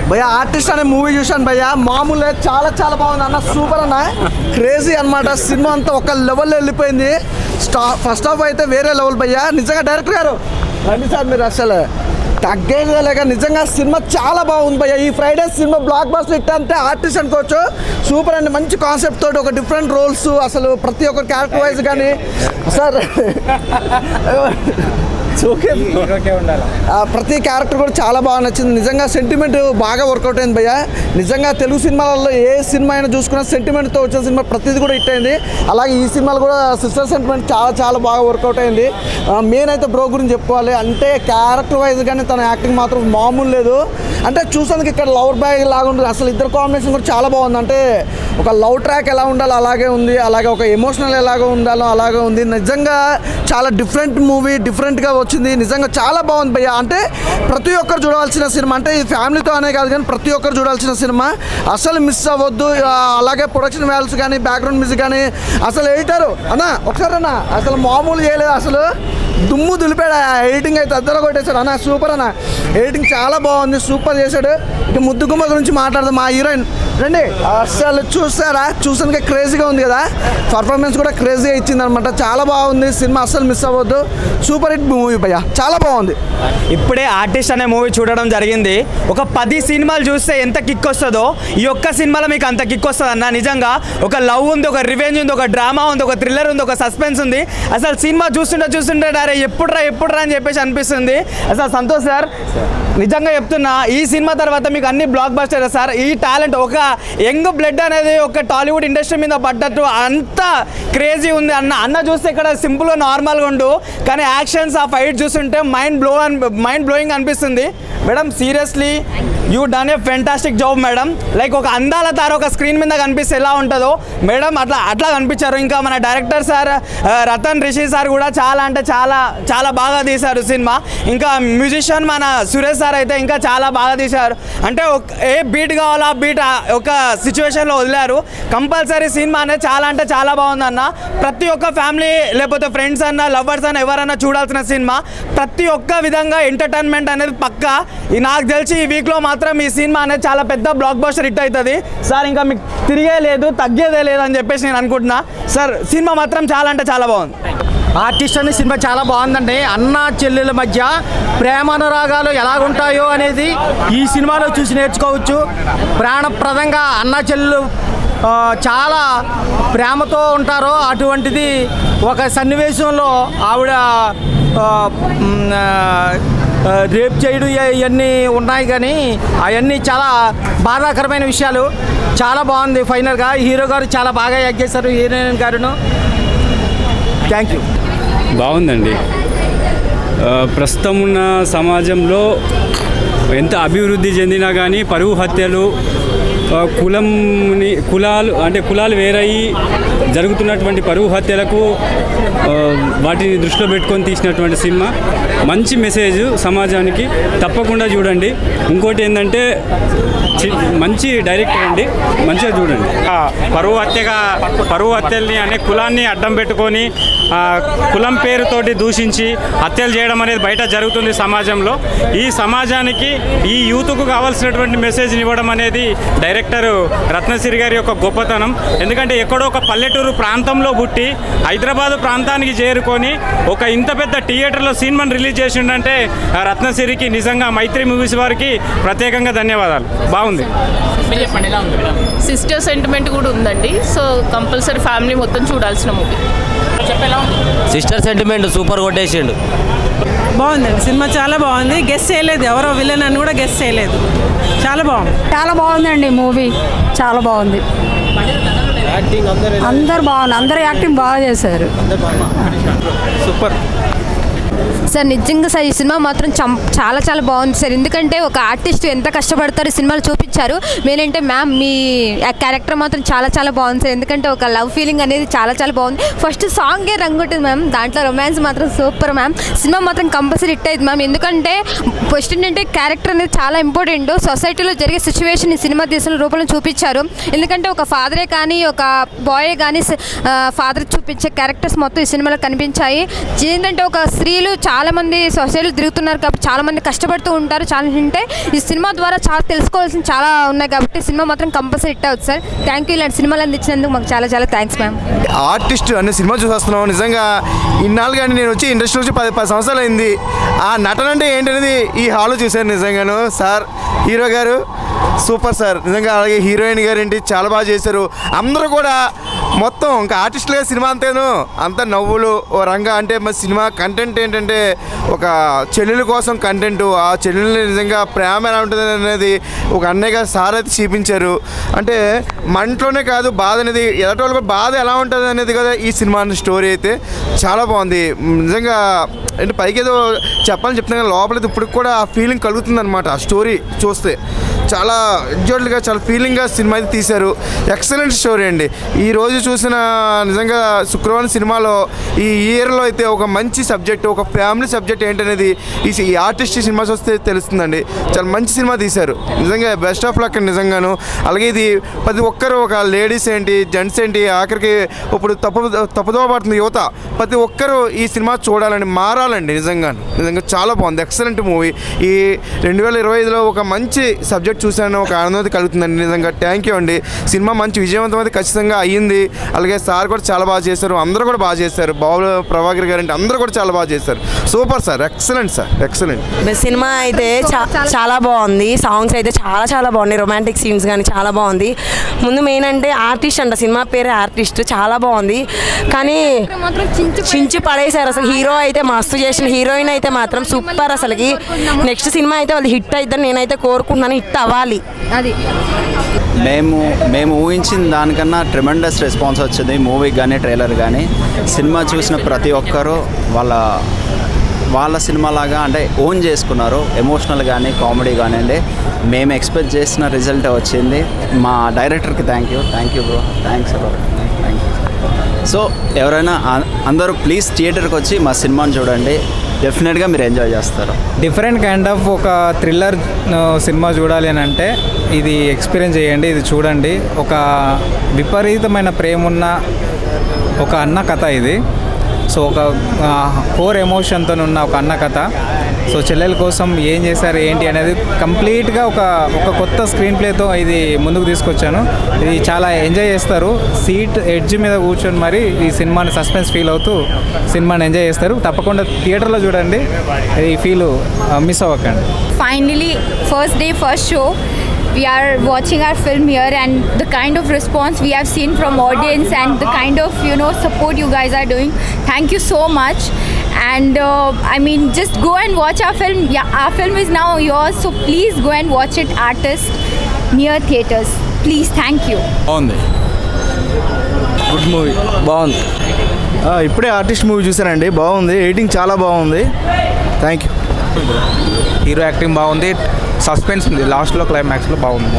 భయ్యా ఆర్టిస్ట్ అనే మూవీ చూశాను భయ్యా, మామూలుగా చాలా చాలా బాగుంది అన్న, సూపర్ అన్న, క్రేజీ అనమాట. సినిమా అంతా ఒక లెవెల్లో వెళ్ళిపోయింది. ఫస్ట్ హాఫ్ అయితే వేరే లెవెల్ భయ్యా. నిజంగా డైరెక్టర్ గారు రండి సార్, మీరు అసలు తగ్గేదే లేక నిజంగా సినిమా చాలా బాగుంది భయ్య. ఈ Friday cinema block buster hit అంటే ఆర్టిస్ట్ అనుకోవచ్చు. సూపర్ అండి, మంచి కాన్సెప్ట్ తోటి ఒక డిఫరెంట్ రోల్స్, అసలు ప్రతి ఒక్క క్యారెక్టర్ వైజ్ కానీ సార్ ప్రతి క్యారెక్టర్ కూడా చాలా బాగా నచ్చింది. నిజంగా సెంటిమెంట్ బాగా వర్కౌట్ అయింది భయ్య. నిజంగా తెలుగు సినిమాలలో ఏ సినిమా అయినా చూసుకున్న సెంటిమెంట్తో వచ్చిన సినిమా ప్రతిదీ కూడా హిట్ అయింది. అలాగే ఈ సినిమాలో కూడా సిస్టర్ సెంటిమెంట్ చాలా చాలా బాగా వర్కౌట్ అయింది. మెయిన్ అయితే బ్రో గురించి చెప్పుకోవాలి అంటే క్యారెక్టర్ వైజ్ కానీ తన యాక్టింగ్ మాత్రం మామూలు లేదు. అంటే చూసేందుకు ఇక్కడ లవర్ బ్యాగ్ లాగా ఉంటుంది. అసలు ఇద్దరు కాంబినేషన్ కూడా చాలా బాగుంది. అంటే ఒక లవ్ ట్రాక్ ఎలా ఉండాలో అలాగే ఉంది, అలాగే ఒక ఎమోషనల్ ఎలాగో ఉండాలో అలాగే ఉంది. నిజంగా చాలా డిఫరెంట్ మూవీ, డిఫరెంట్గా వచ్చింది. నిజంగా చాలా బాగుంది భయ్య. అంటే ప్రతి ఒక్కరు చూడాల్సిన సినిమా, అంటే ఇది ఫ్యామిలీతో అనే కాదు కానీ ప్రతి ఒక్కరు చూడాల్సిన సినిమా, అసలు మిస్ అవ్వద్దు. అలాగే ప్రొడక్షన్ వాల్యూస్ కానీ బ్యాక్గ్రౌండ్ మ్యూజిక్ కానీ అసలు ఎడిటర్ అన్న ఒకసారి అన్న అసలు మామూలు చేయలేదు, అసలు దుమ్ము దులిపాడు. ఎడిటింగ్ అయితే అద్దరు కొట్టేశాడు అన్న, సూపర్ అన్న, ఎడిటింగ్ చాలా బాగుంది, సూపర్ చేశాడు. ఇక ముద్దుగుమ్మ గురించి మాట్లాడదాం. మా హీరోయిన్ రండి, అసలు చూస్తారా, చూసానికి క్రేజీగా ఉంది కదా, పర్ఫార్మెన్స్ కూడా క్రేజీగా ఇచ్చింది అనమాట. చాలా బాగుంది సినిమా, అస్సలు మిస్ అవ్వద్దు. సూపర్ హిట్ మూవీ భయ్య, చాలా బాగుంది. ఇప్పుడే ఆర్టిస్ట్ అనే మూవీ చూడడం జరిగింది. ఒక 10 సినిమాలు చూస్తే ఎంత కిక్ వస్తుందో ఈ ఒక్క సినిమాలో మీకు అంత కిక్ వస్తుంది అన్న. నిజంగా ఒక లవ్ ఉంది, ఒక రివెంజ్ ఉంది, ఒక డ్రామా ఉంది, ఒక థ్రిల్లర్ ఉంది, ఒక సస్పెన్స్ ఉంది. అసలు సినిమా చూస్తుంటే అరే ఎప్పుడురా అని చెప్పేసి అనిపిస్తుంది. అసలు సంతోష్ సార్ నిజంగా చెప్తున్నా, ఈ సినిమా తర్వాత మీకు అన్ని బ్లాక్ బస్టర్ సార్. ఈ టాలెంట్, ఒక యంగ్ బ్లడ్ అనేది ఒక టాలీవుడ్ ఇండస్ట్రీ మీద పడ్డట్టు అంత క్రేజీ ఉంది అన్న చూస్తే ఇక్కడ సింపుల్గా నార్మల్గా ఉండు, కానీ యాక్షన్స్ ఆ ఫైట్ చూస్తుంటే మైండ్ బ్లోయింగ్ అనిపిస్తుంది. Madam seriously you done a fantastic job madam. Like ఒక అందాల తార ఒక స్క్రీన్ మీద కనిపిస్తే ఎలా ఉంటుందో మేడం అట్లా కనిపించారు. ఇంకా మన director sir Ratan Rishi sir కూడా చాలా అంటే చాలా బాగా తీశారు సినిమా. ఇంకా మ్యూజిషియన్ మన సురేష్ సార్ అయితే ఇంకా చాలా బాగా తీశారు. అంటే ఏ బీట్ కావాలో ఆ బీట్ ఒక సిచ్యువేషన్లో వదిలారు. కంపల్సరీ సినిమా అనేది చాలా అంటే చాలా బాగుందన్న. ప్రతి ఒక్క ఫ్యామిలీ లేకపోతే ఫ్రెండ్స్ అన్న లవర్స్ అన్న ఎవరన్నా చూడాల్సిన సినిమా. ప్రతి ఒక్క విధంగా ఎంటర్టైన్మెంట్ అనేది పక్కా. నాకు తెలిసి ఈ వీక్లో మాత్రం ఈ సినిమా అనేది చాలా పెద్ద బ్లాక్ బస్టర్ హిట్ అవుతుంది సార్. ఇంకా మీకు తిరిగే లేదు, తగ్గేదే లేదు అని చెప్పేసి నేను అనుకుంటున్నా సార్. సినిమా మాత్రం చాలా అంటే చాలా బాగుంది. ఆర్టిస్ట్ అనే సినిమా చాలా బాగుందండి. అన్న చెల్లెల మధ్య ప్రేమానురాగాలు ఎలాగుంటాయో అనేది ఈ సినిమాలో చూసి నేర్చుకోవచ్చు. ప్రాణప్రదంగా అన్న చెల్లెలు చాలా ప్రేమతో ఉంటారో అటువంటిది ఒక సన్నివేశంలో ఆవిడ రేప్ చేయడం ఇవన్నీ ఉన్నాయి, కానీ అవన్నీ చాలా బాధాకరమైన విషయాలు. చాలా బాగుంది. ఫైనల్గా హీరో గారు చాలా బాగా యాక్ట్ చేశారు, హీరోయిన్ గారును. Thank you. బాగుందండి. ప్రస్తుతం ఉన్న సమాజంలో ఎంత అభివృద్ధి చెందినా కానీ పరువు హత్యలు, కులాలు వేరయ్యి జరుగుతున్నటువంటి పరువు హత్యలకు వాటిని దృష్టిలో పెట్టుకొని తీసినటువంటి సినిమా. మంచి మెసేజ్ సమాజానికి, తప్పకుండా చూడండి. ఇంకోటి ఏంటంటే మంచి డైరెక్టర్ అండి, మంచిగా చూడండి. పరువు హత్యల్ని అనే కులాన్ని అడ్డం పెట్టుకొని కులం పేరుతోటి దూషించి హత్యలు చేయడం అనేది బయట జరుగుతుంది సమాజంలో. ఈ సమాజానికి, ఈ యూత్కు కావాల్సినటువంటి మెసేజ్ని ఇవ్వడం అనేది డైరెక్టర్ రత్నసిరి గారి యొక్క గొప్పతనం. ఎందుకంటే ఎక్కడో ఒక పల్లెటూరు ప్రాంతంలో పుట్టి హైదరాబాద్ ప్రాంతానికి చేరుకొని ఒక ఇంత పెద్ద థియేటర్లో సినిమాని రిలీజ్ చేసిండంటే రత్నసిరికి నిజంగా మైత్రి మూవీస్ వారికి ప్రత్యేకంగా ధన్యవాదాలు. బాగుంది. సిస్టర్ సెంటిమెంట్ కూడా ఉందండి. సో కంపల్సరీ ఫ్యామిలీ మొత్తం చూడాల్సిన మూవీ. సిస్టర్ సెంటిమెంట్ సూపర్ కొట్టేసిండు. బాగుందండి సినిమా, చాలా బాగుంది. గెస్ చేయలేదు, ఎవరో విలన్ అని కూడా గెస్ చేయలేదు. చాలా బాగుందండి మూవీ, చాలా బాగుంది. అందరు బాగుంది, అందరు యాక్టింగ్ బాగా చేశారు. Super sir. నిజంగా సార్ ఈ సినిమా మాత్రం చాలా చాలా బాగుంది సార్. ఎందుకంటే ఒక ఆర్టిస్ట్ ఎంత కష్టపడతారో సినిమాలు చూపించారు. మేనంటే మ్యామ్ మీ క్యారెక్టర్ మాత్రం చాలా చాలా బాగుంది సార్. ఎందుకంటే ఒక లవ్ ఫీలింగ్ అనేది చాలా చాలా బాగుంది. ఫస్ట్ సాంగే రంగు ఉంటుంది మ్యామ్, దాంట్లో రొమాన్స్ మాత్రం సూపర్ మ్యామ్. సినిమా మాత్రం కంపల్సరీ హిట్ అయింది మ్యామ్. ఎందుకంటే ఫస్ట్ ఏంటంటే క్యారెక్టర్ అనేది చాలా ఇంపార్టెంట్. సొసైటీలో జరిగే సిచ్యువేషన్ ఈ సినిమా తీసిన రూపంలో చూపించారు. ఎందుకంటే ఒక ఫాదరే కానీ ఒక బాయే కానీ ఫాదర్ చూపించే క్యారెక్టర్స్ మొత్తం ఈ సినిమాలో కనిపించాయి. ఏంటంటే ఒక స్త్రీలో సొసైటీలో చాలామంది సొసైటీలో తిరుగుతున్నారు కాబట్టి చాలామంది కష్టపడుతూ ఉంటారు. చాలా అంటే ఈ సినిమా ద్వారా చాలా తెలుసుకోవాల్సిన చాలా ఉన్నాయి కాబట్టి సినిమా మాత్రం కంపల్సరీ హిట్ అవుతుంది సార్. థ్యాంక్ యూ ఇలాంటి సినిమాలు అందించినందుకు మాకు చాలా చాలా థ్యాంక్స్ మ్యామ్. ఆర్టిస్ట్ అనే సినిమా చూసేస్తున్నాం. నిజంగా ఇన్నాళ్ళు కానీ నేను వచ్చి ఇండస్ట్రీ వచ్చి 10 సంవత్సరాలు అయింది. ఆ నటన అంటే ఏంటనేది ఈ హాల్లో చూశాను. నిజంగాను సార్ హీరో గారు సూపర్ సార్ నిజంగా. అలాగే హీరోయిన్ గారు ఏంటి చాలా బాగా చేశారు. అందరూ కూడా మొత్తం ఇంకా ఆర్టిస్టులుగా సినిమా అంతా నవ్వులు ఓ రంగా. అంటే మరి సినిమా కంటెంట్ ఏంటంటే ఒక చెల్లెల కోసం కంటెంట్. ఆ చెల్లెల్ని నిజంగా ప్రేమ ఎలా ఉంటుంది అనేది ఒక అన్నయ్యగా సార్ అయితే చూపించారు. అంటే మంటలోనే కాదు బాధ అనేది ఎలాంటి బాధ ఎలా ఉంటుంది అనేది కదా ఈ సినిమా స్టోరీ అయితే చాలా బాగుంది. నిజంగా అంటే పైకి ఏదో చెప్పాలని చెప్తున్నాను కానీ లోపల ఇప్పుడు కూడా ఆ ఫీలింగ్ కలుగుతుంది అనమాట. ఆ స్టోరీ చూస్తే చాలా ఎగ్జాక్ట్గా చాలా ఫీలింగ్గా సినిమా అయితే తీశారు. ఎక్సలెంట్ స్టోరీ అండి. ఈరోజు చూసిన నిజంగా శుక్రవారం సినిమాలో ఈ ఇయర్లో అయితే ఒక మంచి సబ్జెక్ట్, ఒక ఫ్యామిలీ సబ్జెక్ట్ ఏంటనేది ఈ ఆర్టిస్ట్ సినిమా చూస్తే తెలుస్తుందండి. చాలా మంచి సినిమా తీశారు. నిజంగా బెస్ట్ ఆఫ్ లక్ అండి నిజంగాను. అలాగే ఇది ప్రతి ఒక్కరు ఒక లేడీస్ ఏంటి జెంట్స్ ఏంటి ఆఖరికి ఇప్పుడు తప్పుదోవ పడుతుంది యువత, ప్రతి ఒక్కరూ ఈ సినిమా చూడాలండి, మారాలండి. నిజంగా చాలా బాగుంది. Excellent movie. ఈ 2025లో ఒక మంచి సబ్జెక్ట్ చూశాను, ఒక ఆనందం కలుగుతుందండి. నిజంగా థ్యాంక్ యూ అండి. సినిమా మంచి విజయవంతం అయితే ఖచ్చితంగా అయ్యింది. అలాగే సార్ కూడా చాలా బాగా చేశారు. అందరూ కూడా బాగా చేశారు. బాబు ప్రభాకర్ గారు అంటే అందరూ కూడా చాలా బాగా చేశారు. Super sir. Excellent sir. Excellent. Cinema అయితే చాలా బాగుంది. సాంగ్స్ అయితే చాలా బాగున్నాయి. రొమాంటిక్ సీన్స్ కానీ చాలా బాగుంది. ముందు మెయిన్ అంటే ఆర్టిస్ట్ అంట, సినిమా పేరే ఆర్టిస్ట్. చాలా బాగుంది కానీ చించి పడేశారు అసలు. హీరో అయితే మస్తు చేసిన, హీరోయిన్ అయితే మాత్రం సూపర్. అసలుకి నెక్స్ట్ సినిమా అయితే వాళ్ళు హిట్ అవుతుందని నేనైతే కోరుకుంటున్నాను. హిట్ అవ్వాలి. అది మేము ఊహించిన దానికన్నా ట్రెమెండస్ రెస్పాన్స్ వచ్చింది మూవీకి కానీ ట్రైలర్ కానీ. సినిమా చూసిన ప్రతి ఒక్కరూ వాళ్ళ సినిమాలాగా అంటే ఓన్ చేసుకున్నారు. ఎమోషనల్ కానీ కామెడీ కానివ్వండి, మేము ఎక్స్పెక్ట్ చేసిన రిజల్ట్ వచ్చింది. మా డైరెక్టర్కి thank you bro. Thanks bro. Thank you. So ఎవరైనా అందరూ ప్లీజ్ థియేటర్కి వచ్చి మా సినిమాని చూడండి. డెఫినెట్గా మీరు ఎంజాయ్ చేస్తారు. డిఫరెంట్ కైండ్ ఆఫ్ ఒక థ్రిల్లర్ సినిమా చూడాలి అని అంటే ఇది ఎక్స్పీరియన్స్ చేయండి, ఇది చూడండి. ఒక విపరీతమైన ప్రేమ ఉన్న ఒక అన్న కథ ఇది. సో ఒక కోర్ ఎమోషన్తో ఉన్న ఒక అన్న కథ. సో చెల్లెల కోసం ఏం చేశారు ఏంటి అనేది కంప్లీట్గా ఒక కొత్త స్క్రీన్ ప్లేతో ఇది ముందుకు తీసుకొచ్చాను. ఇది చాలా ఎంజాయ్ చేస్తారు. సీట్ ఎడ్జ్ మీద కూర్చొని మరి ఈ సినిమాని సస్పెన్స్ ఫీల్ అవుతూ సినిమాని ఎంజాయ్ చేస్తారు. తప్పకుండా థియేటర్లో చూడండి, ఈ ఫీల్ మిస్ అవ్వకండి. Finally first day first show we are watching our film here and the kind of response we have seen from audience and the kind of support you guys are doing, thank you so much. And I mean just go and watch our film. Yeah, our film is now yours, so please go and watch it artist near theaters please. Thank you. బాగుంది. Good movie. బాగుంది. ఇప్పుడే artist movie చూసానండి. బాగుంది. Editing చాలా బాగుంది. Thank you. Hero acting బాగుంది, suspense ఉంది, లాస్ట్లో క్లైమాక్స్లో బాగుంది.